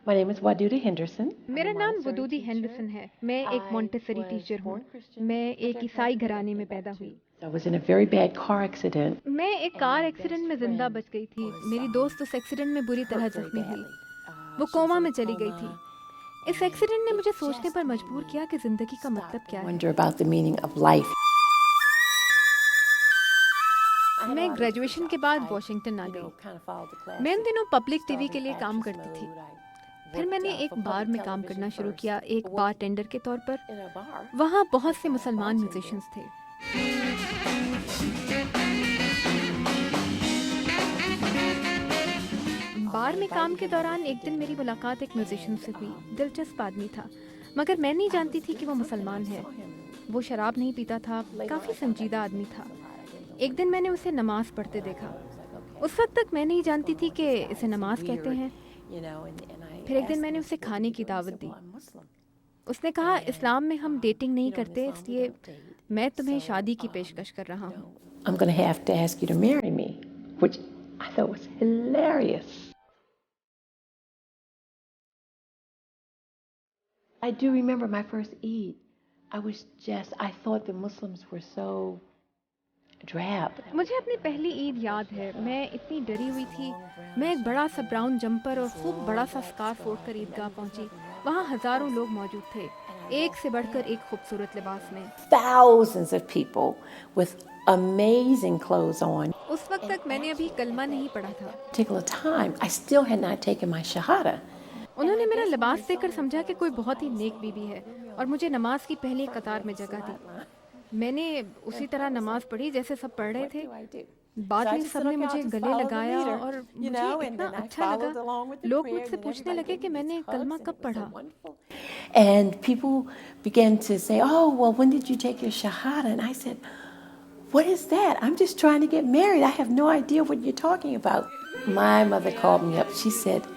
My name is Wadudi Henderson. میرا نام ودودی Henderson ہے. میں ایک مونٹیسری ٹیچر ہوں. میں ایک عیسائی گھرانے میں پیدا ہوئی. I was in a very bad car accident. میں ایک کار ایکسیڈنٹ میں زندہ بچ گئی تھی. میری دوست اس ایکسیڈنٹ میں بری طرح زخمی ہوئی. وہ کوما میں چلی گئی تھی. اس ایکسیڈنٹ نے مجھے سوچنے پر مجبور کیا کہ زندگی کا مطلب کیا ہے. Wonder about the meaning of life. میں گریجویشن کے بعد واشنگٹن آ گئی. میں ان دنوں پبلک ٹی وی کے لیے کام کرتی تھی. پھر میں نے ایک بار میں کام کرنا شروع کیا ایک بار ٹینڈر کے طور پر. وہاں بہت سے مسلمان میوزیشینز تھے. بار میں کام کے دوران ایک دن میری ملاقات ایک میوزیشین سے ہوئی. دلچسپ آدمی تھا مگر میں نہیں جانتی تھی کہ وہ مسلمان ہے. وہ شراب نہیں پیتا تھا, کافی سنجیدہ آدمی تھا. ایک دن میں نے اسے نماز پڑھتے دیکھا. اس وقت تک میں نہیں جانتی تھی کہ اسے نماز کہتے ہیں. پھر ایک دن میں نے اسے کھانے کی دعوت دی. اس نے کہا اسلام میں ہم ڈیٹنگ نہیں کرتے, اس لیے میں تمہیں شادی کی پیشکش کر رہا ہوں. I'm going to have to ask you to marry me, which I thought was hilarious. I do remember my first Eid. I thought the Muslims were so drab. مجھے اپنی پہلی عید یاد ہے. میں اتنی ڈری ہوئی تھی. میں ایک بڑا سا براؤن جمپر اور خوب بڑا سا اسکارف اوڑھ کر عیدگاہ پہنچی. وہاں ہزاروں لوگ موجود تھے, ایک سے بڑھ کر ایک خوبصورت لباس میں. Thousands of people with amazing clothes on. اس وقت تک میں نے ابھی کلمہ نہیں پڑھا تھا. Particular time, I still had not taken my shahada. انہوں نے میرا لباس دیکھ کر سمجھا کہ کوئی بہت ہی نیک بیوی ہے اور مجھے نماز کی پہلی قطار میں جگہ دی. میں نے اسی طرح نماز پڑھی جیسے سب پڑھ رہے تھے. بعد میں سب نے مجھے گلے لگایا اور مجھے اتنا اچھا لگا. لوگ مجھ سے پوچھنے لگے کہ میں نے کلمہ کب پڑھا. And people began to say, oh, well, when did you take your shahada? And I said, what is that? I'm just trying to get married. I have no idea what you're talking about. My mother called me up. She said,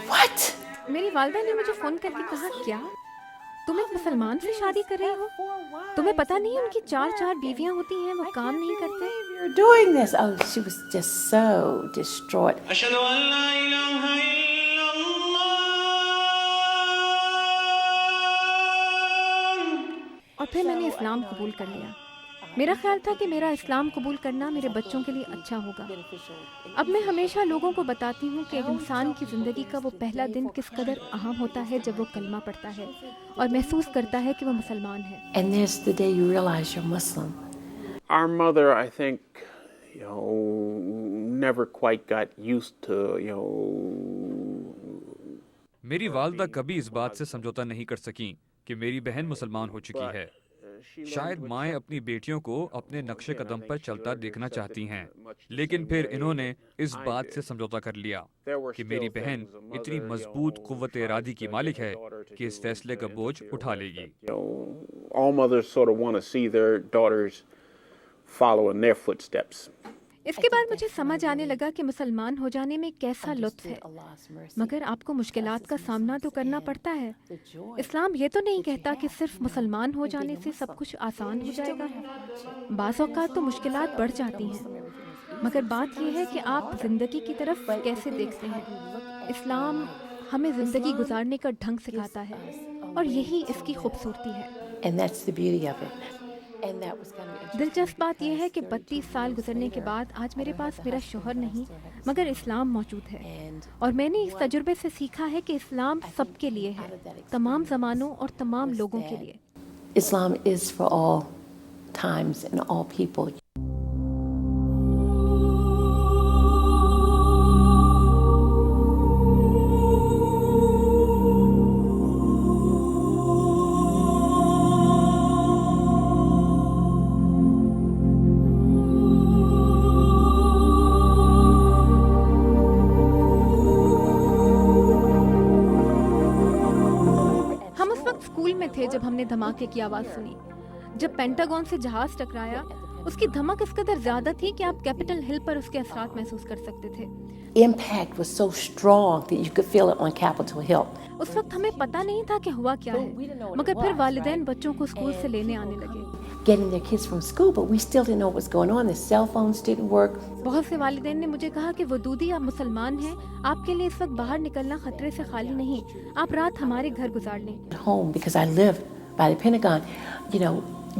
what? میری والدہ نے مجھے phone کر کے کہا کیا تم ایک مسلمان سے شادی کر رہی ہو؟ تمہیں پتہ نہیں ان کی 4 بیویاں ہوتی ہیں, وہ کام نہیں کرتے. You're doing this. Oh, she was just so distraught. أشهد أن لا إله إلا الله. اور پھر میں نے اسلام قبول کر لیا. میرا خیال تھا کہ میرا اسلام قبول کرنا میرے بچوں کے لیے اچھا ہوگا. اب میں ہمیشہ لوگوں کو بتاتی ہوں کہ ایک انسان کی زندگی کا وہ پہلا دن کس قدر اہم ہوتا ہے جب وہ کلمہ پڑھتا ہے اور محسوس کرتا ہے کہ وہ مسلمان ہے. And there's the day you realize you're Muslim. Our mother, I think, never quite got used to, میری والدہ کبھی اس بات سے سمجھوتا نہیں کر سکیں کہ میری بہن مسلمان ہو چکی ہے. شاید مائیں اپنی بیٹیوں کو اپنے نقش قدم پر چلتا دیکھنا چاہتی ہیں, لیکن پھر انہوں نے اس بات سے سمجھوتا کر لیا کہ میری بہن اتنی مضبوط قوت ارادی کی مالک ہے کہ اس فیصلے کا بوجھ اٹھا لے گی. all mothers sort of want to see their daughters follow in their footsteps. اس کے بعد مجھے سمجھ آنے لگا کہ مسلمان ہو جانے میں کیسا لطف ہے, مگر آپ کو مشکلات کا سامنا تو کرنا پڑتا ہے. اسلام یہ تو نہیں کہتا کہ صرف مسلمان ہو جانے سے سب کچھ آسان ہو جائے گا. بعض اوقات تو مشکلات بڑھ جاتی ہیں, مگر بات یہ ہے کہ آپ زندگی کی طرف کیسے دیکھتے ہیں. اسلام ہمیں زندگی گزارنے کا ڈھنگ سکھاتا ہے اور یہی اس کی خوبصورتی ہے. And that's the beauty of it. And that was kind of دلچسپ بات یہ ہے کہ 32 سال گزرنے کے بعد آج میرے پاس میرا شوہر نہیں مگر اسلام موجود ہے, اور میں نے اس تجربے سے سیکھا ہے کہ اسلام سب کے لیے ہے, تمام زمانوں اور تمام لوگوں کے لیے. Islam is for all times and all people. تھے جب ہم نے دھماکے کی آواز سنی. جب پینٹاگون سے جہاز ٹکرایا اس کی دھمک اس قدر زیادہ تھی کہ آپ کیپٹل ہل پر اس کے اثرات محسوس کر سکتے تھے. Impact was so strong that you could feel it on Capitol Hill. اس وقت ہمیں پتہ نہیں تھا کہ ہوا کیا ہے, مگر پھر والدین بچوں کو اسکول سے لینے آنے لگے. getting their kids from school, but we still didn't know what was going on. The cell phones didn't work. بہت سے والدین نے مجھے کہا کہ ودودی آپ مسلمان ہیں، آپ کے لیے اس وقت باہر نکلنا خطرے سے خالی نہیں، آپ رات ہمارے گھر گزار لیں۔ At home, because I live by the Pentagon,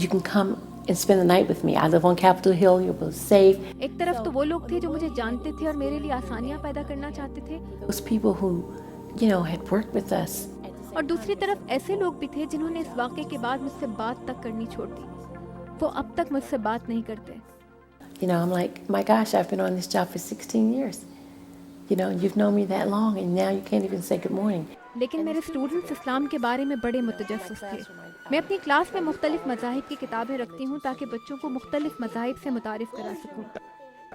you can come and spend the night with me. I live on Capitol Hill. You'll be safe. ایک طرف تو وہ لوگ تھے جو مجھے جانتے تھے اور میرے لیے آسانیاں پیدا کرنا چاہتے تھے، Those people who, had worked with us. اور دوسری طرف ایسے لوگ بھی تھے جنہوں نے اس واقعے کے بعد مجھ سے بات تک کرنی چھوڑ دی، وہ اب تک مجھ سے بات نہیں کرتے۔ I'm like, my gosh, I've been on this job for 16 years. You've known me that long and now you can't even say good morning. لیکن میرے اسٹوڈنٹس اسلام کے بارے میں بڑے متجسس تھے۔ میں اپنی کلاس میں مختلف مذاہب کی کتابیں رکھتی ہوں تاکہ بچوں کو مختلف مذاہب سے متعارف کرا سکوں۔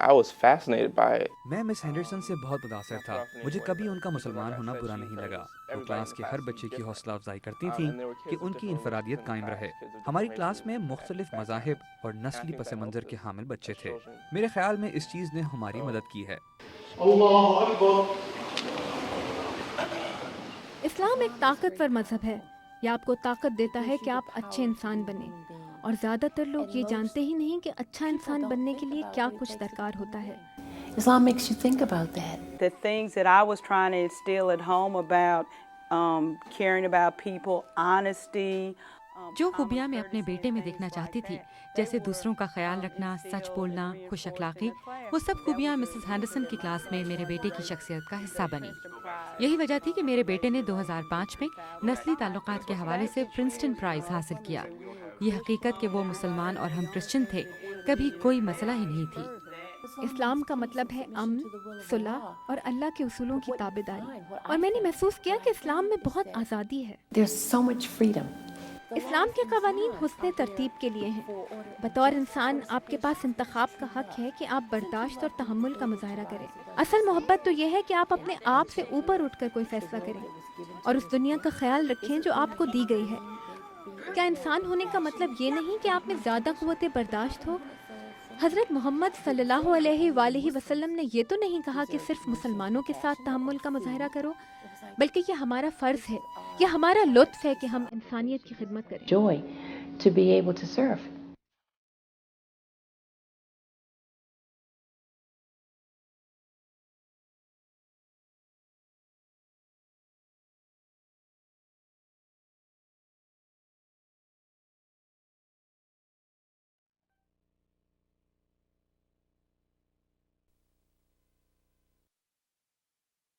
I was fascinated by it. میں مس ہینڈرسن سے بہت متاثر تھا، مجھے کبھی ان کا مسلمان ہونا برا نہیں لگا۔ وہ کلاس کے ہر بچے کی حوصلہ افزائی کرتی تھیں کہ ان کی انفرادیت قائم رہے۔ ہماری کلاس میں مختلف مذاہب اور نسلی پس منظر کے حامل بچے تھے۔ میرے خیال میں اس چیز نے ہماری مدد کی ہے۔ اسلام ایک طاقتور مذہب ہے، یہ آپ کو طاقت دیتا ہے کہ آپ اچھے انسان بنیں، اور زیادہ تر لوگ یہ جانتے ہی نہیں کہ اچھا انسان بننے کے لیے کیا کچھ درکار ہوتا ہے۔ Islam makes you think about that. The things that I was trying to instill at home about caring about people, honesty. جو خوبیاں میں اپنے بیٹے میں دیکھنا چاہتی تھی، جیسے دوسروں کا خیال رکھنا، سچ بولنا، خوش اخلاقی، وہ سب خوبیاں مسز ہینڈرسن کی کلاس میں میرے بیٹے کی شخصیت کا حصہ بنی۔ یہی وجہ تھی کہ میرے بیٹے نے 2005 میں نسلی تعلقات کے حوالے سے پرنسٹن پرائز حاصل کیا۔ یہ حقیقت کہ وہ مسلمان اور ہم کرسچن تھے کبھی کوئی مسئلہ ہی نہیں تھی۔ اسلام کا مطلب ہے امن، صلح اور اللہ کے اصولوں کی تابعداری، اور میں نے محسوس کیا کہ اسلام میں بہت آزادی ہے۔ There's so much freedom. اسلام کے قوانین حسن ترتیب کے لیے ہیں۔ بطور انسان آپ کے پاس انتخاب کا حق ہے کہ آپ برداشت اور تحمل کا مظاہرہ کریں۔ اصل محبت تو یہ ہے کہ آپ اپنے آپ سے اوپر اٹھ کر کوئی فیصلہ کریں اور اس دنیا کا خیال رکھیں جو آپ کو دی گئی ہے۔ کیا انسان ہونے کا مطلب یہ نہیں کہ آپ میں زیادہ قوت برداشت ہو؟ حضرت محمد صلی اللہ علیہ وآلہ وسلم نے یہ تو نہیں کہا کہ صرف مسلمانوں کے ساتھ تحمل کا مظاہرہ کرو، بلکہ یہ ہمارا فرض ہے، یہ ہمارا لطف ہے کہ ہم انسانیت کی خدمت کریں۔ Joy to be able to serve.